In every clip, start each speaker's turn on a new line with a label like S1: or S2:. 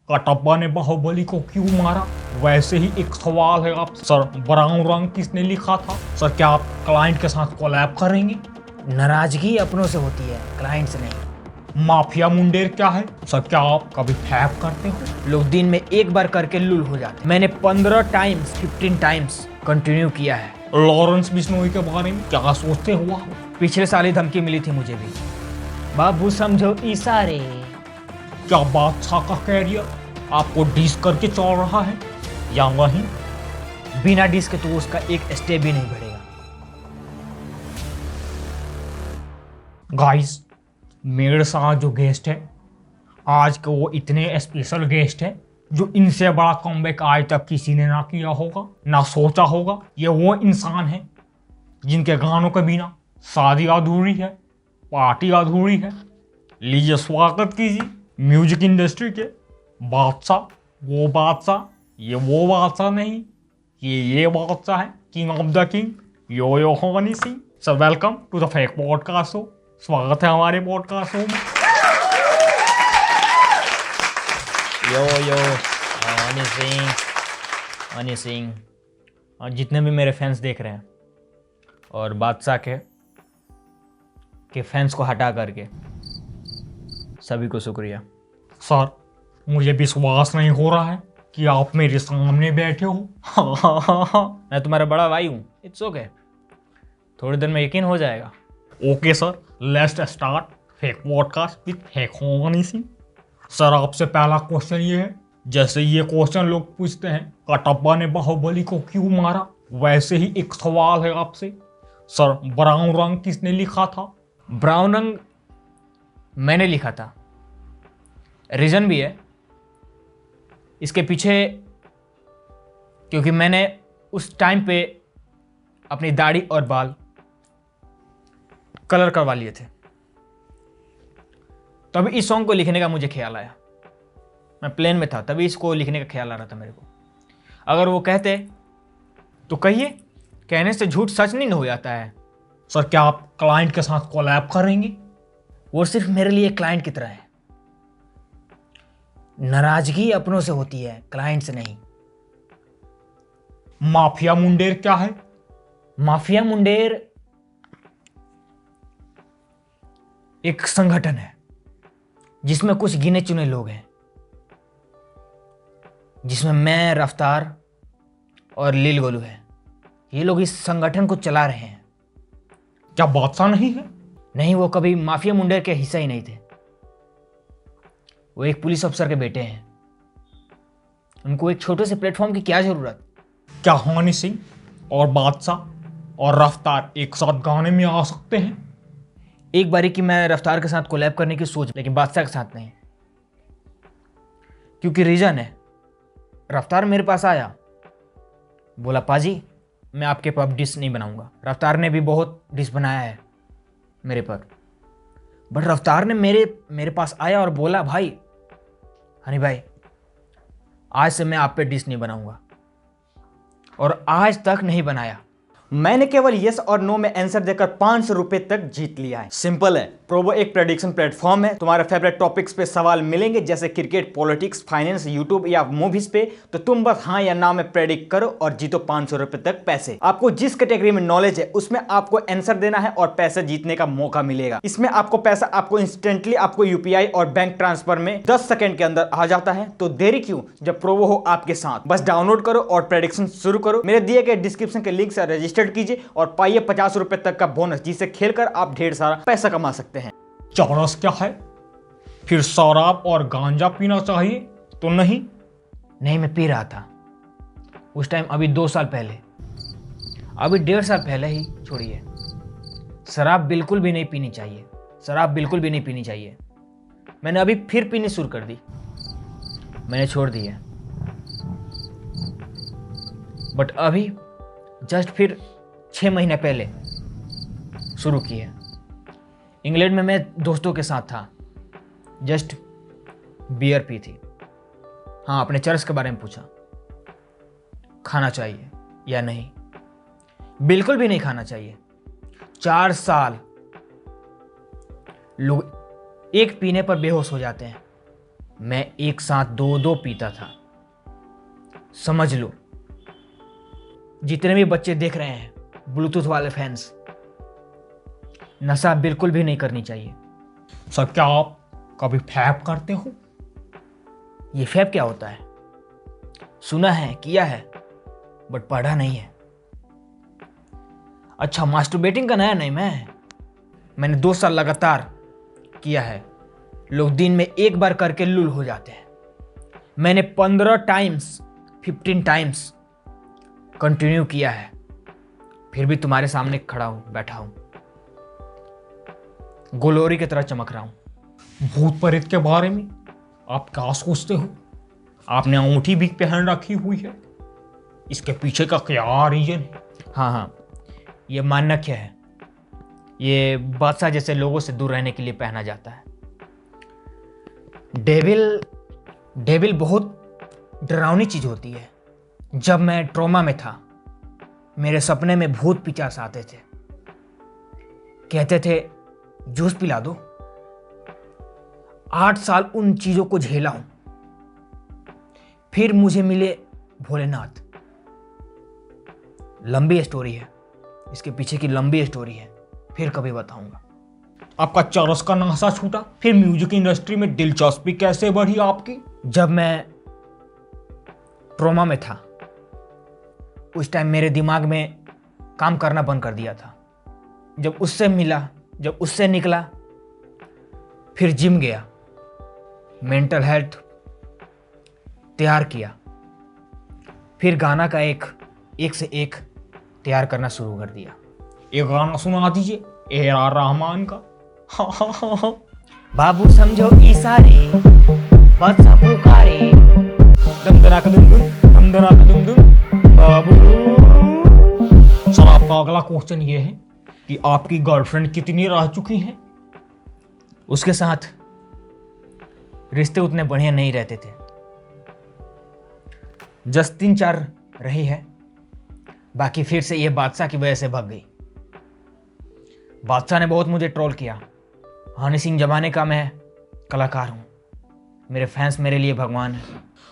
S1: कटप्पा ने बाहुबली को क्यों मारा? वैसे ही एक सवाल है आप सर, ब्राउन रंग किसने लिखा था? सर क्या आप क्लाइंट के साथ कोलैब करेंगे?
S2: नाराजगी अपनों से होती है, क्लाइंट से नहीं।
S1: माफिया मुंडेर क्या है? सर क्या आप कभी फैब करते हो?
S2: लोग दिन में एक बार करके लुल हो जाते हैं। मैंने 15 टाइम्स 15 टाइम्स कंटिन्यू किया है।
S1: लॉरेंस बिश्नोई के बारे में क्या सोचते हुआ?
S2: पिछले साल ही धमकी मिली थी मुझे भी। बाबू समझो इशारे।
S1: क्या बादशाह का कैरियर आपको डिस करके चल रहा है या नहीं?
S2: बिना डिस के तो उसका एक स्टेप भी नहीं बढ़ेगा।
S1: गाइस, मेरे साथ जो गेस्ट है आज के, वो इतने स्पेशल गेस्ट है जो इनसे बड़ा कमबैक आज तक किसी ने ना किया होगा, ना सोचा होगा। ये वो इंसान है जिनके गानों के बिना शादी अधूरी है, पार्टी अधूरी है। लीजिए स्वागत कीजिए म्यूजिक इंडस्ट्री के बादशाह। वो बादशाह, ये वो बादशाह नहीं, ये बादशाह है, king of the king, yo Honey Singh. Sir welcome to the fake podcast show. स्वागत है हमारे पॉडकास्ट शो में।
S2: यो हनी सिंह और जितने भी मेरे फैंस देख रहे हैं और बादशाह के फैंस को हटा करके सभी को शुक्रिया।
S1: सर मुझे विश्वास नहीं हो रहा है कि आप मेरे सामने बैठे हो।
S2: मैं तुम्हारा बड़ा भाई हूँ। इट्स ओके, थोड़ी देर में यकीन हो जाएगा।
S1: Okay sir, let's start fake podcast with fake Honey Singh. Sir आपसे पहला क्वेश्चन ये है, जैसे ये क्वेश्चन लोग पूछते हैं कटप्पा ने बाहुबली को क्यों मारा, वैसे ही एक सवाल है आपसे। सर ब्राउन रंग किसने लिखा था?
S2: ब्राउन रंग मैंने लिखा था। रीजन भी है इसके पीछे, क्योंकि मैंने उस टाइम पे अपनी दाढ़ी और बाल कलर करवा लिए थे, तभी इस सॉन्ग को लिखने का मुझे ख्याल आया। मैं प्लेन में था तभी इसको लिखने का ख्याल आ रहा था मेरे को। अगर वो कहते तो कहिए, कहने से झूठ सच नहीं हो जाता है।
S1: सर क्या आप क्लाइंट के साथ कोलैब करेंगे?
S2: वो सिर्फ मेरे लिए क्लाइंट की तरह है। नाराजगी अपनों से होती है, क्लाइंट से नहीं।
S1: माफिया मुंडेर क्या है?
S2: माफिया मुंडेर एक संगठन है जिसमें कुछ गिने चुने लोग हैं, जिसमें मैं, रफ्तार और लील गोलू है। ये लोग इस संगठन को चला रहे हैं।
S1: क्या बादशाह नहीं है?
S2: नहीं, वो कभी माफिया मुंडेर के हिस्सा ही नहीं थे। वो एक पुलिस अफसर के बेटे हैं। उनको एक छोटे से प्लेटफॉर्म की क्या जरूरत?
S1: क्या हनी सिंह और बादशाह और रफ्तार एक साथ गाने में आ सकते हैं?
S2: एक बारी की मैं रफ्तार के साथ कोलैब करने की सोच, लेकिन बादशाह के साथ नहीं। क्योंकि रीजन है, रफ्तार मेरे पास आया, बोला पाजी मैं आपके पर डिश नहीं बनाऊंगा। रफ्तार ने भी बहुत डिश बनाया है मेरे पर, बट रफ्तार ने मेरे पास आया और बोला भाई हनी भाई, आज से मैं आप पे डिश नहीं बनाऊंगा, और आज तक नहीं बनाया।
S3: मैंने केवल यस और नो में आंसर देकर 500 रुपए तक जीत लिया है। सिंपल है, प्रोबो एक प्रेडिक्शन प्लेटफॉर्म है। तुम्हारे फेवरेट टॉपिक्स पे सवाल मिलेंगे, जैसे क्रिकेट, पॉलिटिक्स, फाइनेंस, यूट्यूब या मूवीज पे। तो तुम बस हाँ या ना में प्रेडिक्ट करो और जीतो 500 रुपए तक पैसे। आपको जिस कैटेगरी में नॉलेज है उसमें आपको आंसर देना है और पैसे जीतने का मौका मिलेगा। इसमें आपको पैसा आपको इंस्टेंटली आपको यूपीआई और बैंक ट्रांसफर में 10 सेकंड के अंदर आ जाता है। तो देरी क्यों, जब प्रोबो हो आपके साथ। बस डाउनलोड करो और प्रेडिक्शन शुरू करो। मेरे दिए गए डिस्क्रिप्शन के लिंक से रजिस्टर्ड कीजिए और पाइए 50 रुपए तक का बोनस, जिसे खेलकर आप ढेर सारा पैसा कमा सकते हैं।
S1: चौरस क्या है? फिर शराब और गांजा पीना चाहिए तो नहीं?
S2: नहीं, मैं पी रहा था उस टाइम, अभी 2 साल पहले, अभी 1.5 साल पहले ही छोड़िए। शराब बिल्कुल भी नहीं पीनी चाहिए, शराब बिल्कुल भी नहीं पीनी चाहिए। मैंने अभी फिर पीनी शुरू कर दी, मैंने छोड़ दी है, बट अभी जस्ट फिर 6 महीने पहले शुरू की है। इंग्लैंड में मैं दोस्तों के साथ था, जस्ट बियर पी थी। हाँ, अपने चर्च के बारे में पूछा, खाना चाहिए या नहीं? बिल्कुल भी नहीं खाना चाहिए। 4 साल लोग एक पीने पर बेहोश हो जाते हैं, मैं एक साथ 2-2 पीता था। समझ लो, जितने भी बच्चे देख रहे हैं ब्लूटूथ वाले फैंस, नशा बिल्कुल भी नहीं करनी चाहिए।
S1: सर क्या आप कभी फैप करते हो?
S2: ये फैब क्या होता है? सुना है, किया है, बट पढ़ा नहीं है। अच्छा, मास्टरबेटिंग का नया नेम है। मैंने 2 साल लगातार किया है। लोग दिन में एक बार करके लूल हो जाते हैं। मैंने 15 टाइम्स 15 टाइम्स कंटिन्यू किया है, फिर भी तुम्हारे सामने खड़ा हूं, बैठा हूं, गोलोरी की तरह चमक रहा हूं।
S1: भूत प्रेत के बारे में आप क्या सोचते हो? आपने अंगूठी भी पहन रखी हुई है, इसके पीछे का क्या रीजन है?
S2: हाँ, ये मान्यता है। ये बादशाह जैसे लोगों से दूर रहने के लिए पहना जाता है। डेविल बहुत डरावनी चीज होती है। जब मैं ट्रॉमा में था, मेरे सपने में भूत पिशाच आते थे, कहते थे जूस पिला दो। 8 साल उन चीजों को झेला हूं। फिर मुझे मिले भोलेनाथ। लंबी स्टोरी है, इसके पीछे की लंबी स्टोरी है, फिर कभी बताऊंगा।
S1: आपका चरस का नशा छूटा, फिर म्यूजिक इंडस्ट्री में दिलचस्पी कैसे बढ़ी आपकी?
S2: जब मैं ट्रॉमा में था, उस टाइम मेरे दिमाग में काम करना बंद कर दिया था। जब उससे निकला, फिर जिम गया, मेंटल हेल्थ तैयार किया, फिर गाना का एक से एक तैयार करना शुरू कर दिया।
S1: एक गाना सुना दीजिए ए.आर. रहमान का।
S2: बाबू समझो इशारे, बादशाह पुकारे,
S1: दम दनाक दुम दुम, दम दनाक दुम दुम, बाबू। सर आपका अगला क्वेश्चन ये है कि आपकी गर्लफ्रेंड कितनी रह चुकी हैं?
S2: उसके साथ रिश्ते उतने बढ़िया नहीं रहते थे। जस्ट 3-4 रही है, बाकी फिर से ये बादशाह की वजह से भाग गई। बादशाह ने बहुत मुझे ट्रोल किया। हनी सिंह जमाने का मैं कलाकार हूं, मेरे फैंस मेरे लिए भगवान है।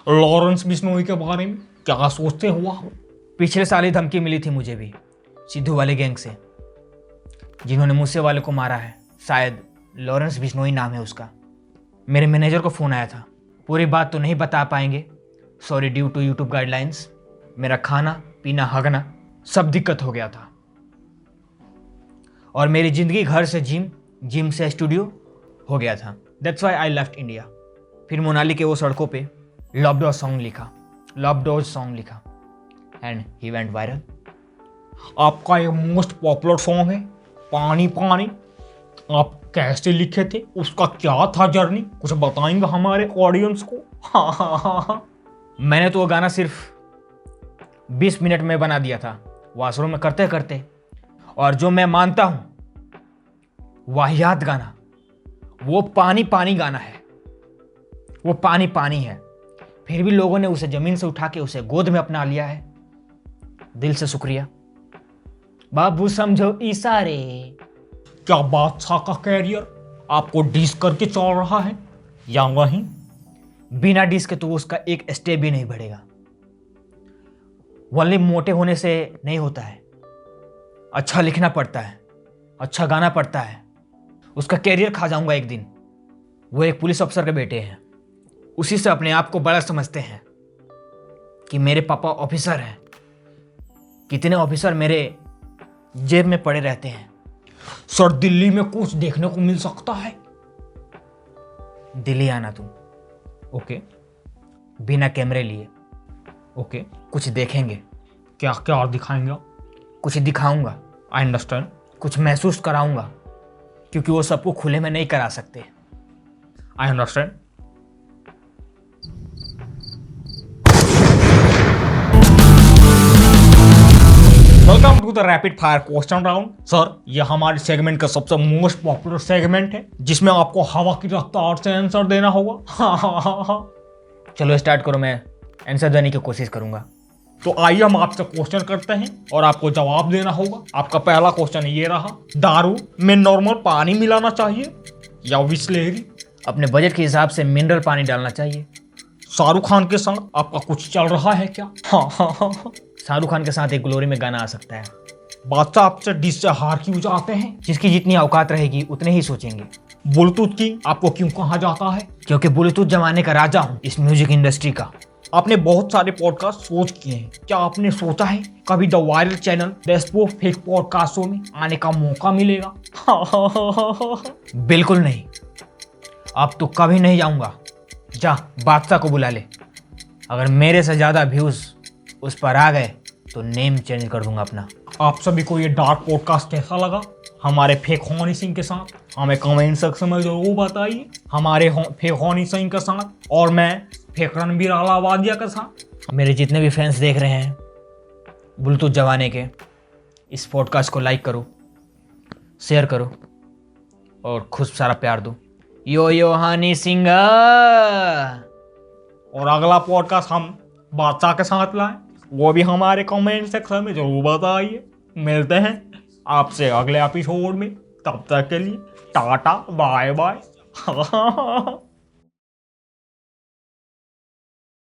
S1: लॉरेंस बिश्नोई के बारे में क्या सोचते हो आप?
S2: पिछले साल ही धमकी मिली थी मुझे भी, सिद्धू वाले गैंग से, जिन्होंने मूसे वाले को मारा है। शायद लॉरेंस बिश्नोई नाम है उसका। मेरे मैनेजर को फ़ोन आया था। पूरी बात तो नहीं बता पाएंगे, sorry, due to YouTube guidelines. मेरा खाना पीना हगना सब दिक्कत हो गया था, और मेरी जिंदगी घर से जिम से स्टूडियो हो गया था। That's why I left India. फिर मोनाली के वो सड़कों पे लव डॉज सॉन्ग लिखा एंड ही वेंट वायरल।
S1: आपका ये मोस्ट पॉपुलर सॉन्ग है पानी पानी, आप कैसे लिखे थे? उसका क्या था जर्नी? कुछ बताएंगे हमारे ऑडियंस को? हाँ।
S2: मैंने तो वो गाना सिर्फ 20 मिनट में बना दिया था, वॉशरूम में करते करते। और जो मैं मानता हूं वाहियात गाना, वो पानी पानी गाना है, वो पानी पानी है। फिर भी लोगों ने उसे जमीन से उठा के उसे गोद में अपना लिया है। दिल से शुक्रिया। बाबू समझो इशारे।
S1: क्या बादशाह का कैरियर आपको डिस करके चल रहा है या नहीं?
S2: बिना डिस के तो उसका एक स्टेप भी नहीं बढ़ेगा। वनली मोटे होने से नहीं होता है, अच्छा लिखना पड़ता है, अच्छा गाना पड़ता है। उसका कैरियर खा जाऊंगा एक दिन। वो एक पुलिस अफसर के बेटे हैं, उसी से अपने आप को बड़ा समझते हैं कि मेरे पापा ऑफिसर हैं। कितने ऑफिसर मेरे जेब में पड़े रहते हैं।
S1: सर दिल्ली में कुछ देखने को मिल सकता है?
S2: दिल्ली आना तुम,
S1: ओके
S2: बिना कैमरे लिए।
S1: ओके,
S2: कुछ देखेंगे,
S1: क्या क्या दिखाएंगे?
S2: कुछ दिखाऊंगा,
S1: आई अंडरस्टैंड।
S2: कुछ महसूस कराऊंगा, क्योंकि वो सबको खुले में नहीं करा सकते।
S1: I understand. Welcome to the rapid fire question round. Sir ये हमारे सेगमेंट का सबसे मोस्ट पॉपुलर सेगमेंट है, जिसमें आपको हवा की रफ्तार से आंसर देना होगा।
S2: चलो स्टार्ट करो, मैं आंसर देने की कोशिश करूंगा।
S1: तो आइए हम आपसे क्वेश्चन करते हैं और आपको जवाब देना होगा। आपका पहला क्वेश्चन ये रहा, दारू में नॉर्मल पानी मिलाना चाहिए या बिस्लेरी?
S2: अपने बजट के हिसाब से मिनरल पानी डालना चाहिए।
S1: शाहरुख खान के साथ आपका कुछ चल रहा है क्या? हाँ।
S2: शाहरुख खान के साथ एक ग्लोरी में गाना आ सकता है।
S1: बादशाह आपसे डिश से हार क्यों जाते हैं?
S2: जिसकी जितनी औकात रहेगी उतने ही सोचेंगे।
S1: ब्लूटूथ की आपको क्यों कहा जाता है?
S2: क्योंकि ब्लूटूथ जमाने का राजा हूँ इस म्यूजिक इंडस्ट्री का।
S1: आपने बहुत सारे पॉडकास्ट सोच किए हैं, क्या आपने सोचा है कभी द वायरल चैनल डेस्पो फेक पॉडकास्टों में आने का मौका मिलेगा?
S2: बिल्कुल नहीं, अब तो कभी नहीं जाऊंगा। जा बादशाह को बुला ले, अगर मेरे से ज्यादा व्यूज उस पर आ गए तो नेम चेंज कर दूंगा अपना।
S1: आप सभी को ये डार्क पॉडकास्ट कैसा लगा हमारे फेक हनी सिंह के साथ? हमें कमेंट सेक्शन में जरूर बताइए। हमारे फेक हनी सिंह के साथ और मैं फेक रणबीर अलावादिया के साथ।
S2: मेरे जितने भी फैंस देख रहे हैं ब्लूटूथ जमाने के, इस पॉडकास्ट को लाइक करो, शेयर करो और खूब सारा प्यार दो। यो हनी सिंह।
S1: और अगला पॉडकास्ट हम बादशाह के साथ लाएं, वो भी हमारे कमेंट सेक्शन में जरूर बताइए। मिलते हैं आपसे अगले एपिसोड में, तब तक के लिए टाटा बाय बाय।